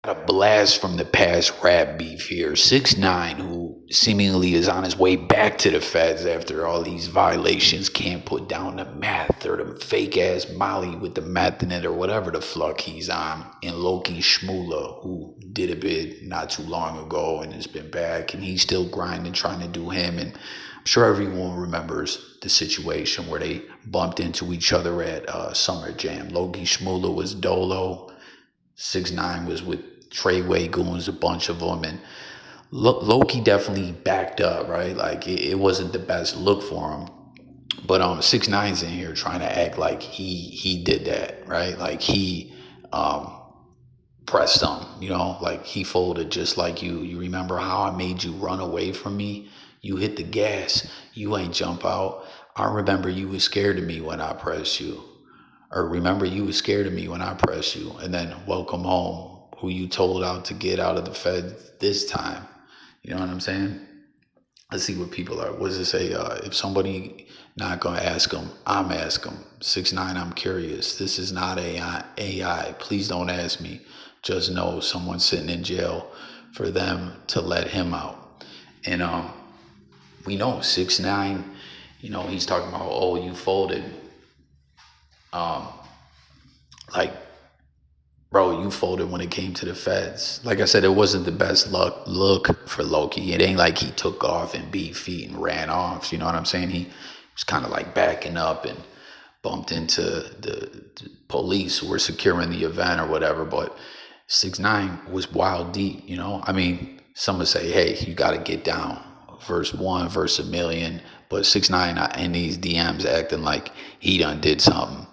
A blast from the past rap beef here. 6ix9ine, who seemingly is on his way back to the feds after all these violations, can't put down the meth or the fake ass Molly with the meth in it or whatever the fuck he's on. And Loccie Shmula, who did a bit not too long ago and has been back, and he's still grinding, trying to do him. And I'm sure everyone remembers the situation where they bumped into each other at Summer Jam. Loccie Shmula was Dolo. 6ix9ine was with treyway goons, a bunch of them, and Loki definitely backed up, right? Like it wasn't the best look for him, but 6ix9ine's in here trying to act like he did that, right? Like he pressed them, like he folded just like you. You remember how I made you run away from me? You hit the gas, you ain't jump out. I remember you was scared of me when I pressed you. Or remember you was scared of me when I pressed you. And then welcome home, who you told out to get out of the Fed this time. You know what I'm saying? Let's see what people are. What does it say? If somebody not going to ask them, I'm ask them. 6ix9ine, I'm curious. This is not AI. Please don't ask me. Just know someone's sitting in jail for them to let him out. And we know 6ix9ine, he's talking about, oh, you folded. Like, bro, you folded when it came to the feds. Like I said, it wasn't the best look for Loki. It ain't like he took off and beat feet and ran off. You know what I'm saying? He was kind of like backing up and bumped into the police who were securing the event or whatever. But 6ix9ine was wild deep, I mean, some would say, hey, you got to get down. Verse 1, verse a million. But 6ix9ine in these DMs acting like he done did something.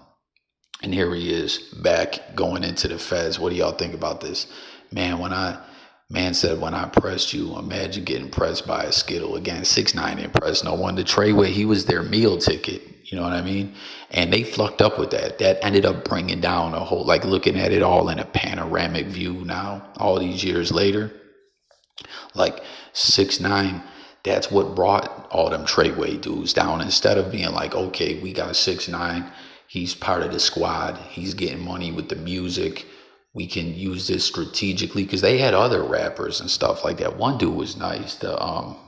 And here he is back going into the feds. What do y'all think about this? Man said, when I pressed you, imagine getting pressed by a Skittle. Again, 6ix9ine didn't press no one. The treyway, he was their meal ticket. You know what I mean? And they fucked up with that. That ended up bringing down a whole, like looking at it all in a panoramic view now, all these years later. Like 6ix9ine, that's what brought all them treyway dudes down. Instead of being like, okay, we got 6ix9ine. He's part of the squad. He's getting money with the music. We can use this strategically because they had other rappers and stuff like that. One dude was nice. That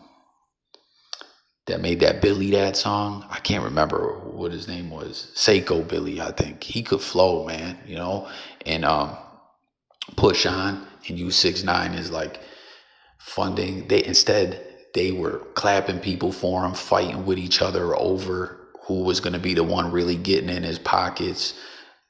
made that Billy that song. I can't remember what his name was. Seiko Billy, I think. He could flow, man. And push on and use 6ix9ine is like funding. They were clapping people for him, fighting with each other over who was going to be the one really getting in his pockets,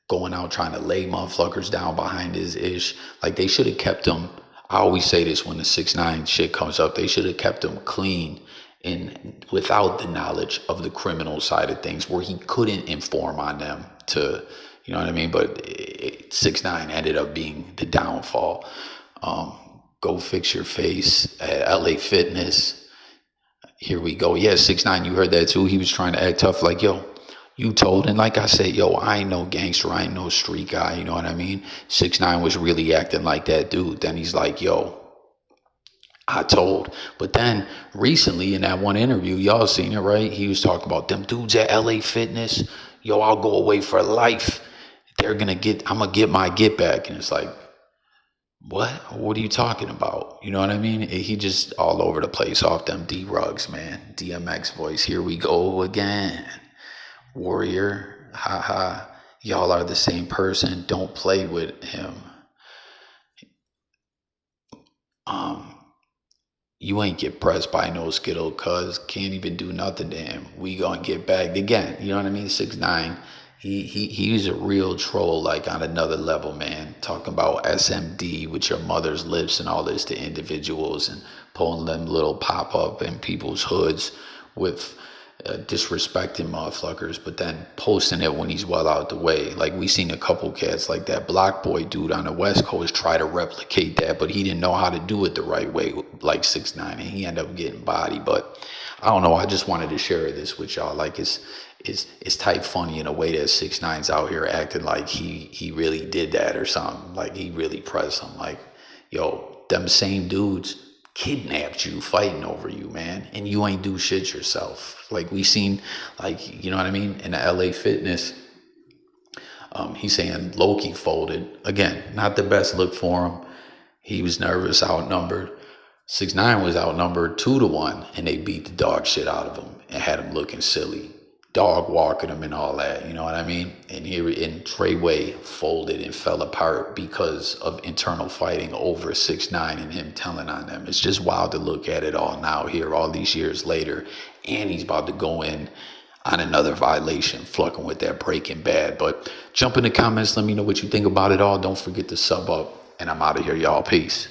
going out trying to lay motherfuckers down behind his ish. Like they should have kept him. I always say this when the 6ix9ine shit comes up. They should have kept him clean and without the knowledge of the criminal side of things, where he couldn't inform on them to, you know what I mean? But 6ix9ine ended up being the downfall. Go fix your face at LA Fitness. Here we go. Yeah, 6ix9ine, you heard that too. He was trying to act tough, like, yo, you told. And like I said, yo, I ain't no gangster. I ain't no street guy. You know what I mean? 6ix9ine was really acting like that dude. Then he's like, yo, I told. But then recently in that one interview, y'all seen it, right? He was talking about them dudes at LA Fitness. Yo, I'll go away for life. I'm going to get my get back. And it's like, what are you talking about? You know what I mean? He just all over the place off them D-Rugs, man. DMX voice. Here we go again. Warrior. Ha ha. Y'all are the same person. Don't play with him. You ain't get pressed by no Skittle, cuz can't even do nothing to him. We gonna get bagged again. You know what I mean? 6ix9ine. He's a real troll, like on another level, man. Talking about SMD with your mother's lips and all this to individuals and pulling them little pop up in people's hoods with disrespecting motherfuckers, but then posting it when he's well out the way. Like we seen a couple cats like that Block Boy dude on the West Coast try to replicate that, but he didn't know how to do it the right way, like 6ix9ine, and he ended up getting bodied. But I don't know. I just wanted to share this with y'all. Like it's type funny in a way that 6ix9ine's out here acting like he really did that or something. Like he really pressed him. Like, yo, them same dudes kidnapped you, fighting over you, man, and you ain't do shit yourself. Like we seen, like, you know what I mean, in the LA Fitness. He's saying Loki folded again. Not the best look for him. He was nervous, outnumbered. 6ix9ine was outnumbered 2-1, and they beat the dog shit out of him and had him looking silly, dog walking him and all that. You know what I mean? And here in Treyway folded and fell apart because of internal fighting over 6ix9ine and him telling on them. It's just wild to look at it all now here, all these years later, and he's about to go in on another violation, fucking with that Breaking Bad. But jump in the comments, let me know what you think about it all. Don't forget to sub up, and I'm out of here, y'all. Peace.